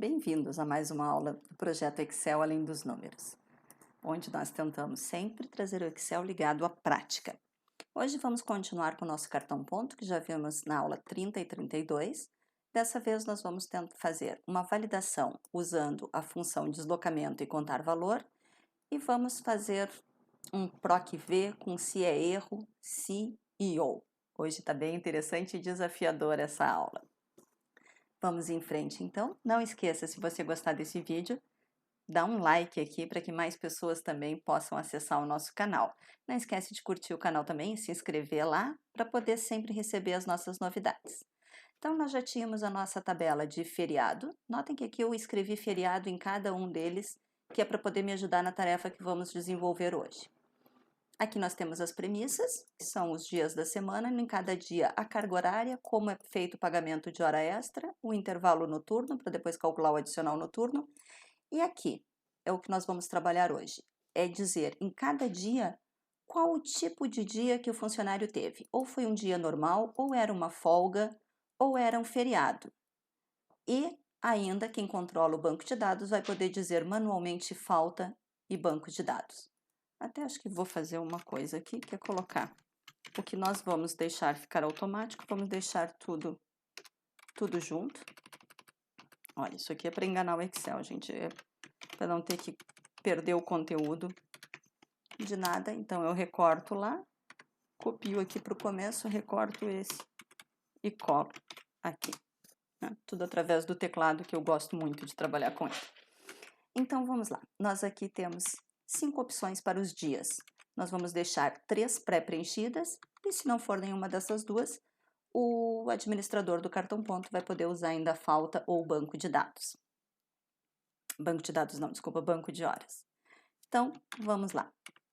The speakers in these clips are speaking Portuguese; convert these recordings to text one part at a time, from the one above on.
Bem-vindos a mais uma aula do projeto Excel Além dos Números, onde nós tentamos sempre trazer o Excel ligado à prática. Hoje vamos continuar com o nosso cartão ponto, que já vimos na aula 30 e 32. Dessa vez nós vamos tentar fazer uma validação usando a função deslocamento e contar valor, e vamos fazer um PROC-V com se é erro, se e ou. Hoje está bem interessante e desafiadora essa aula. Vamos em frente, então. Não esqueça, se você gostar desse vídeo, dá um like aqui para que mais pessoas também possam acessar o nosso canal. Não esquece de curtir o canal também e se inscrever lá para poder sempre receber as nossas novidades. Então, nós já tínhamos a nossa tabela de feriado. Notem que aqui eu escrevi feriado em cada um deles, que é para poder me ajudar na tarefa que vamos desenvolver hoje. Aqui nós temos as premissas, que são os dias da semana, em cada dia a carga horária, como é feito o pagamento de hora extra, o intervalo noturno, para depois calcular o adicional noturno. E aqui é o que nós vamos trabalhar hoje, é dizer em cada dia qual o tipo de dia que o funcionário teve. Ou foi um dia normal, ou era uma folga, ou era um feriado. E ainda quem controla o banco de dados vai poder dizer manualmente falta e banco de dados. Até acho que vou fazer uma coisa aqui, que é colocar o que nós vamos deixar ficar automático, vamos deixar tudo junto. Olha, isso aqui é para enganar o Excel, gente, é para não ter que perder o conteúdo de nada. Então, eu recorto lá, copio aqui para o começo, recorto esse e colo aqui. Né? Tudo através do teclado, que eu gosto muito de trabalhar com ele. Então, vamos lá. Nós aqui temos 5 opções para os dias. Nós vamos deixar 3 pré-preenchidas e se não for nenhuma dessas duas, o administrador do cartão ponto vai poder usar ainda a falta ou banco de dados. Banco de dados não, desculpa, banco de horas. Então, vamos lá.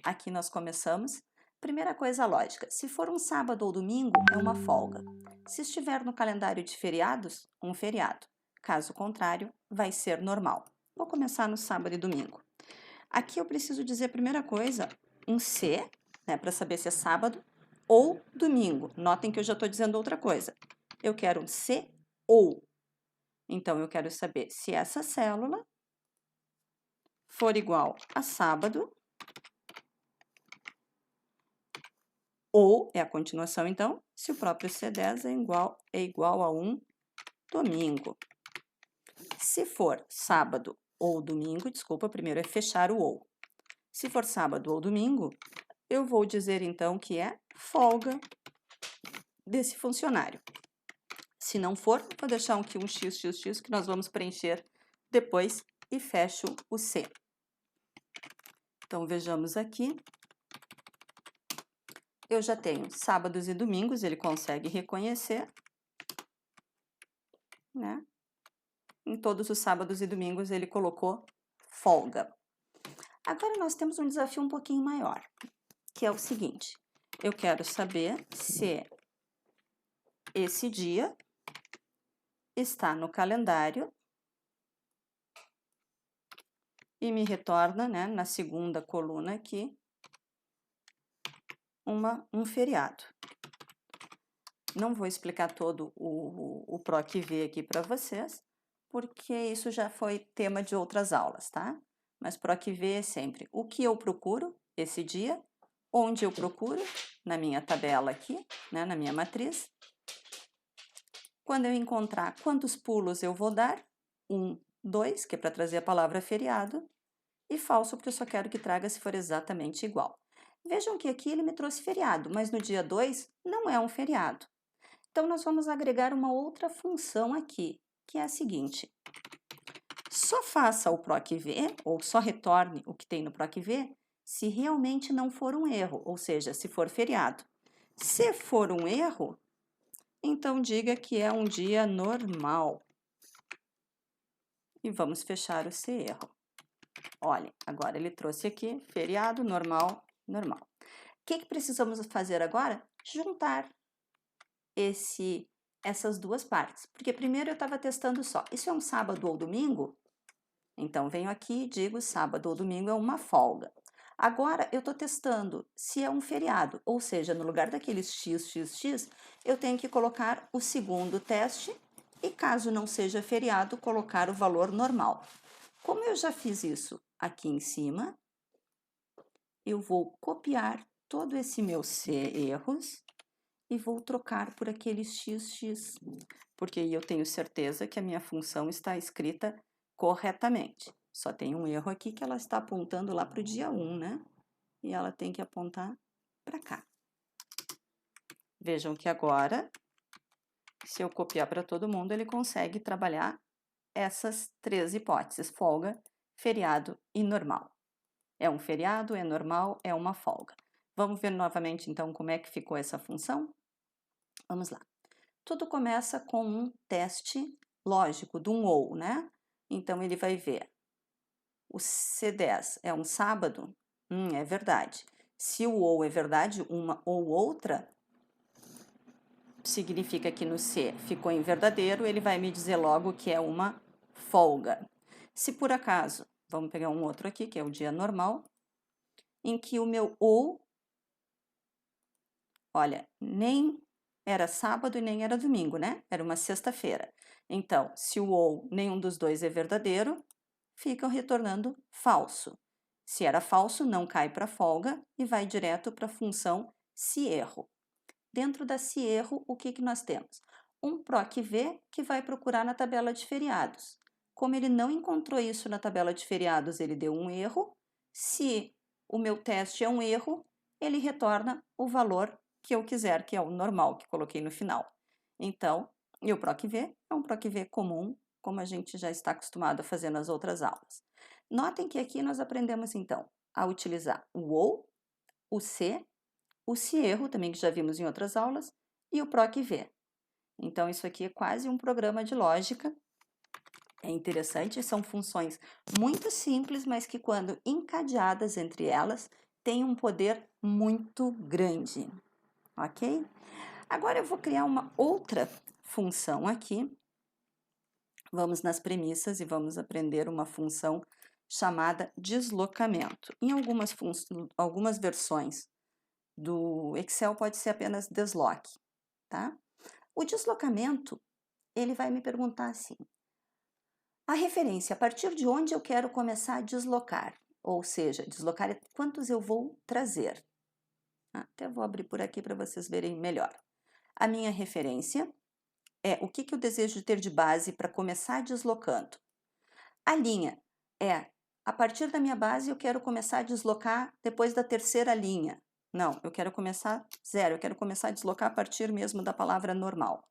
Aqui nós começamos. Primeira coisa lógica, se for um sábado ou domingo, é uma folga. Se estiver no calendário de feriados, um feriado. Caso contrário, vai ser normal. Vou começar no sábado e domingo. Aqui eu preciso dizer, primeira coisa, um se, né, para saber se é sábado ou domingo. Notem que eu já estou dizendo outra coisa. Eu quero um se ou. Então, eu quero saber se essa célula for igual a sábado, ou, é a continuação então, se o próprio C10 é igual a um domingo. Se for sábado ou domingo, desculpa, primeiro é fechar o ou. Se for sábado ou domingo, eu vou dizer então que é folga desse funcionário. Se não for, vou deixar aqui um xxx que nós vamos preencher depois e fecho o C. Então, vejamos aqui. Eu já tenho sábados e domingos, ele consegue reconhecer, né? Em todos os sábados e domingos ele colocou folga. Agora nós temos um desafio um pouquinho maior, que é o seguinte: eu quero saber se esse dia está no calendário e me retorna, né, na segunda coluna aqui, um feriado. Não vou explicar todo o PROC-V aqui para vocês, porque isso já foi tema de outras aulas, tá? Mas PROC-V é sempre o que eu procuro esse dia, onde eu procuro, na minha tabela aqui, né, na minha matriz. Quando eu encontrar quantos pulos eu vou dar, 1, 2, que é para trazer a palavra feriado, e falso, porque eu só quero que traga se for exatamente igual. Vejam que aqui ele me trouxe feriado, mas no dia 2 não é um feriado. Então, nós vamos agregar uma outra função aqui, que é a seguinte: só faça o PROC-V, ou só retorne o que tem no PROC-V, se realmente não for um erro, ou seja, se for feriado. Se for um erro, então diga que é um dia normal. E vamos fechar o se erro. Olha, agora ele trouxe aqui feriado, normal, normal. O que precisamos fazer agora? Juntar essas duas partes. Porque primeiro eu estava testando só. Isso é um sábado ou domingo? Então, venho aqui e digo sábado ou domingo é uma folga. Agora, eu estou testando se é um feriado, ou seja, no lugar daqueles xxx, eu tenho que colocar o segundo teste, e caso não seja feriado, colocar o valor normal. Como eu já fiz isso aqui em cima, eu vou copiar todo esse meu erros e vou trocar por aquele XX, porque aí eu tenho certeza que a minha função está escrita corretamente. Só tem um erro aqui que ela está apontando lá para o dia 1, né? E ela tem que apontar para cá. Vejam que agora, se eu copiar para todo mundo, ele consegue trabalhar essas três hipóteses: folga, feriado e normal. É um feriado, é normal, é uma folga. Vamos ver novamente, então, como é que ficou essa função? Vamos lá. Tudo começa com um teste lógico, de um ou, né? Então, ele vai ver. O C10 é um sábado? É verdade. Se o ou é verdade, uma ou outra, significa que no C ficou em verdadeiro, ele vai me dizer logo que é uma folga. Se por acaso, vamos pegar um outro aqui, que é o dia normal, em que o meu ou, olha, nem era sábado e nem era domingo, né? Era uma sexta-feira. Então, se o ou nenhum dos dois é verdadeiro, ficam retornando falso. Se era falso, não cai para folga e vai direto para a função se erro. Dentro da se erro, o que nós temos? Um PROC-V que vai procurar na tabela de feriados. Como ele não encontrou isso na tabela de feriados, ele deu um erro. Se o meu teste é um erro, ele retorna o valor que eu quiser, que é o normal que coloquei no final. Então, e o PROC-V é um PROC-V comum, como a gente já está acostumado a fazer nas outras aulas. Notem que aqui nós aprendemos, então, a utilizar o OU, o se erro, também que já vimos em outras aulas, e o PROC-V. Então, isso aqui é quase um programa de lógica. É interessante, são funções muito simples, mas que quando encadeadas entre elas, têm um poder muito grande, ok? Agora eu vou criar uma outra função aqui. Vamos nas premissas e vamos aprender uma função chamada deslocamento. Em algumas versões do Excel pode ser apenas desloque, tá? O deslocamento, ele vai me perguntar assim: a referência, a partir de onde eu quero começar a deslocar? Ou seja, deslocar é quantos eu vou trazer. Até vou abrir por aqui para vocês verem melhor. A minha referência é o que eu desejo ter de base para começar deslocando. A linha é, a partir da minha base eu quero começar a deslocar depois da terceira linha. Não, eu quero começar zero, eu quero começar a deslocar a partir mesmo da palavra normal.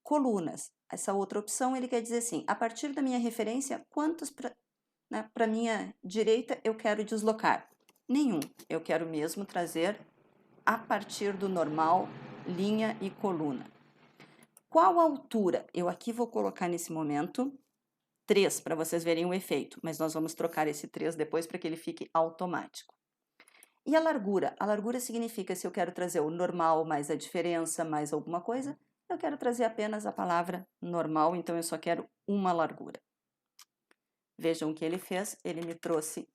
Colunas, essa outra opção ele quer dizer assim, a partir da minha referência, quantos para minha direita eu quero deslocar? Nenhum, eu quero mesmo trazer a partir do normal, linha e coluna. Qual a altura? Eu aqui vou colocar nesse momento 3 para vocês verem o efeito, mas nós vamos trocar esse 3 depois para que ele fique automático. E a largura? A largura significa se eu quero trazer o normal mais a diferença mais alguma coisa, eu quero trazer apenas a palavra normal, então eu só quero uma largura. Vejam o que ele fez, ele me trouxe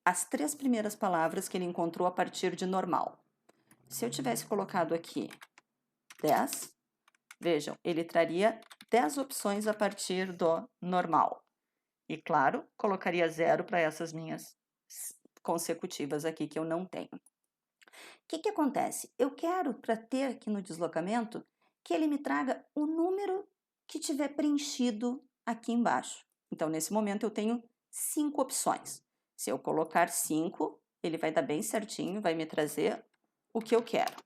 as 3 primeiras palavras que ele encontrou a partir de normal. Se eu tivesse colocado aqui 10, vejam, ele traria 10 opções a partir do normal. E, claro, colocaria 0 para essas minhas consecutivas aqui que eu não tenho. O que acontece? Eu quero, para ter aqui no deslocamento, que ele me traga o número que tiver preenchido aqui embaixo. Então, nesse momento, eu tenho 5 opções. Se eu colocar 5, ele vai dar bem certinho, vai me trazer o que eu quero.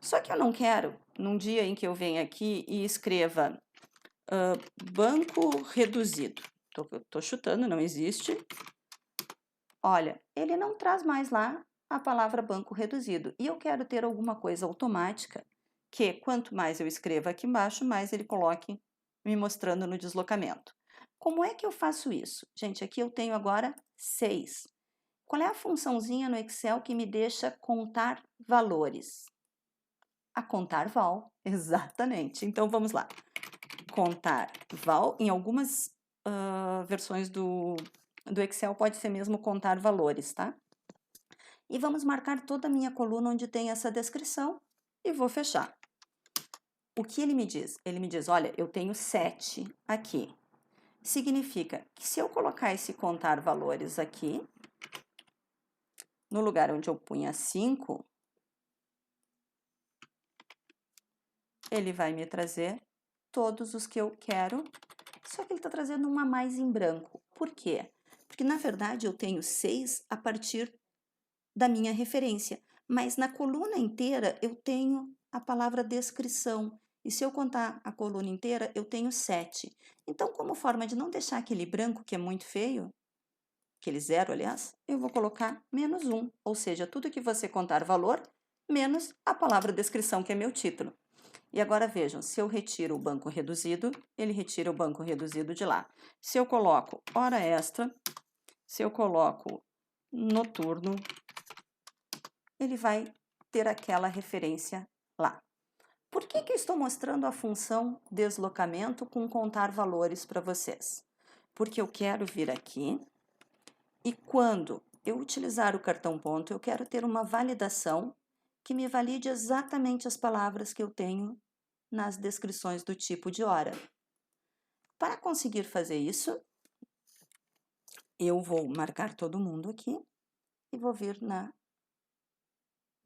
Só que eu não quero, num dia em que eu venha aqui e escreva banco reduzido. Tô chutando, não existe. Olha, ele não traz mais lá a palavra banco reduzido. E eu quero ter alguma coisa automática que, quanto mais eu escreva aqui embaixo, mais ele coloque me mostrando no deslocamento. Como é que eu faço isso? Gente, aqui eu tenho agora 6. Qual é a funçãozinha no Excel que me deixa contar valores? A contar val, exatamente. Então, vamos lá. Contar val, em algumas versões do Excel pode ser mesmo contar valores, tá? E vamos marcar toda a minha coluna onde tem essa descrição e vou fechar. o que ele me diz? Ele me diz, olha, eu tenho 7 aqui. Significa que se eu colocar esse contar valores aqui, no lugar onde eu punha 5, ele vai me trazer todos os que eu quero, só que ele está trazendo uma mais em branco. Por quê? Porque, na verdade, eu tenho 6 a partir da minha referência, mas na coluna inteira eu tenho a palavra descrição. E se eu contar a coluna inteira, eu tenho 7. Então, como forma de não deixar aquele branco, que é muito feio, aquele zero, aliás, eu vou colocar menos 1, ou seja, tudo que você contar valor, menos a palavra descrição, que é meu título. E agora vejam, se eu retiro o banco reduzido, ele retira o banco reduzido de lá. Se eu coloco hora extra, se eu coloco noturno, ele vai ter aquela referência lá. Por que eu estou mostrando a função deslocamento com contar valores para vocês? Porque eu quero vir aqui e quando eu utilizar o cartão ponto, eu quero ter uma validação que me valide exatamente as palavras que eu tenho nas descrições do tipo de hora. Para conseguir fazer isso, eu vou marcar todo mundo aqui e vou vir na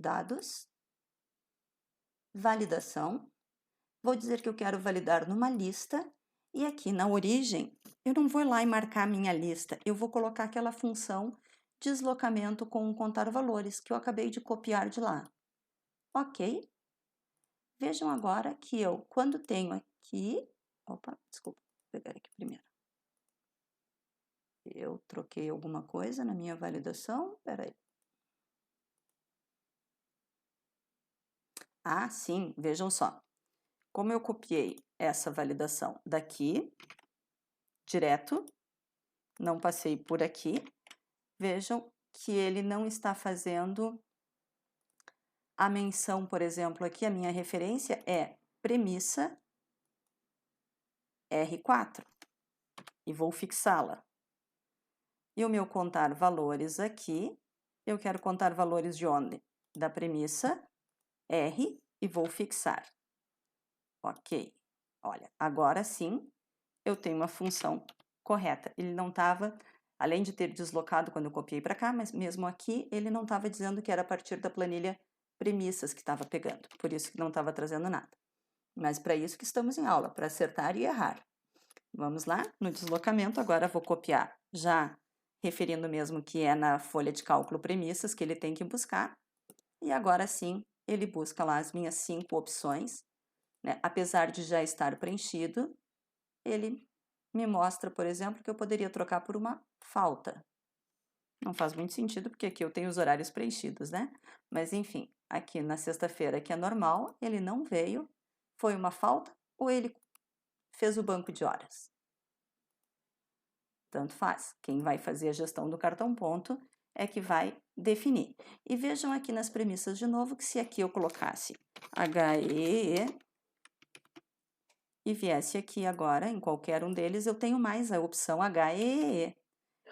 dados, validação, vou dizer que eu quero validar numa lista e aqui na origem eu não vou lá e marcar a minha lista, eu vou colocar aquela função deslocamento com contar valores que eu acabei de copiar de lá. Ok? Vejam agora que eu, quando tenho aqui... Opa, desculpa, vou pegar aqui primeiro. Eu troquei alguma coisa na minha validação? Peraí. Ah, sim, vejam só. Como eu copiei essa validação daqui, direto, não passei por aqui, vejam que ele não está fazendo a menção, por exemplo, aqui a minha referência é premissa R4 e vou fixá-la. E o meu contar valores aqui, eu quero contar valores de onde? Da premissa R e vou fixar. Ok, olha, agora sim eu tenho uma função correta. Ele não estava, além de ter deslocado quando eu copiei para cá, mas mesmo aqui ele não estava dizendo que era a partir da planilha premissas que estava pegando, por isso que não estava trazendo nada. Mas para isso que estamos em aula, para acertar e errar. Vamos lá, no deslocamento, agora vou copiar, já referindo mesmo que é na folha de cálculo premissas que ele tem que buscar, e agora sim ele busca lá as minhas 5 opções, né? Apesar de já estar preenchido, ele me mostra, por exemplo, que eu poderia trocar por uma falta. Não faz muito sentido, porque aqui eu tenho os horários preenchidos, né? Mas enfim, aqui na sexta-feira, que é normal, ele não veio, foi uma falta ou ele fez o banco de horas? Tanto faz. Quem vai fazer a gestão do cartão ponto é que vai definir. E vejam aqui nas premissas de novo que se aqui eu colocasse HE e viesse aqui agora, em qualquer um deles, eu tenho mais a opção HE.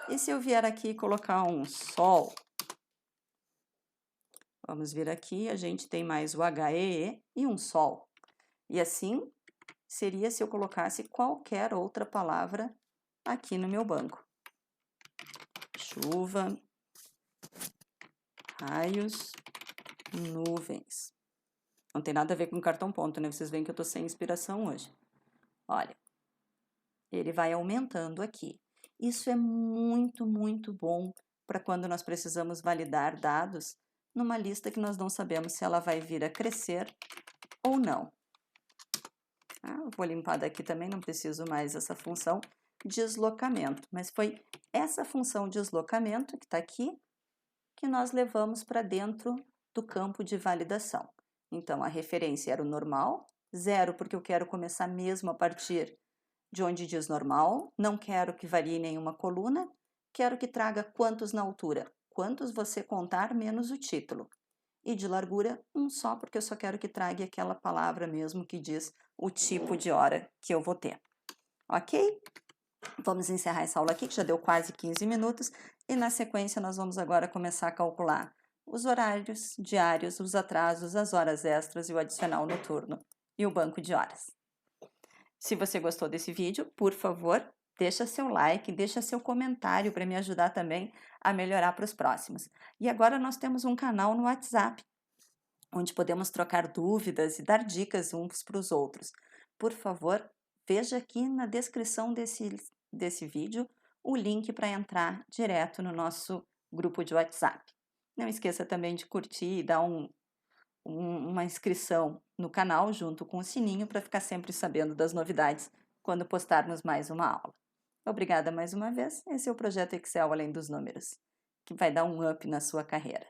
E se eu vier aqui e colocar um sol, vamos vir aqui, a gente tem mais o HE e um sol. E assim seria se eu colocasse qualquer outra palavra aqui no meu banco. Chuva, raios, nuvens. Não tem nada a ver com cartão ponto, né? Vocês veem que eu tô sem inspiração hoje. Olha, ele vai aumentando aqui. Isso é muito, muito bom para quando nós precisamos validar dados numa lista que nós não sabemos se ela vai vir a crescer ou não. Eu vou limpar daqui também, não preciso mais essa função deslocamento, mas foi essa função deslocamento que está aqui que nós levamos para dentro do campo de validação. Então, a referência era o normal, 0 porque eu quero começar mesmo a partir de onde diz normal, não quero que varie nenhuma coluna, quero que traga quantos na altura, quantos você contar menos o título. E de largura, um só, porque eu só quero que traga aquela palavra mesmo que diz o tipo de hora que eu vou ter. Ok? Vamos encerrar essa aula aqui, que já deu quase 15 minutos, e na sequência nós vamos agora começar a calcular os horários diários, os atrasos, as horas extras e o adicional noturno. e o banco de horas. Se você gostou desse vídeo, por favor, deixa seu like, deixa seu comentário para me ajudar também a melhorar para os próximos. E agora nós temos um canal no WhatsApp, onde podemos trocar dúvidas e dar dicas uns para os outros. Por favor, veja aqui na descrição desse vídeo o link para entrar direto no nosso grupo de WhatsApp. Não esqueça também de curtir e dar uma inscrição no canal junto com o sininho para ficar sempre sabendo das novidades quando postarmos mais uma aula. Obrigada mais uma vez. Esse é o projeto Excel Além dos Números, que vai dar um up na sua carreira.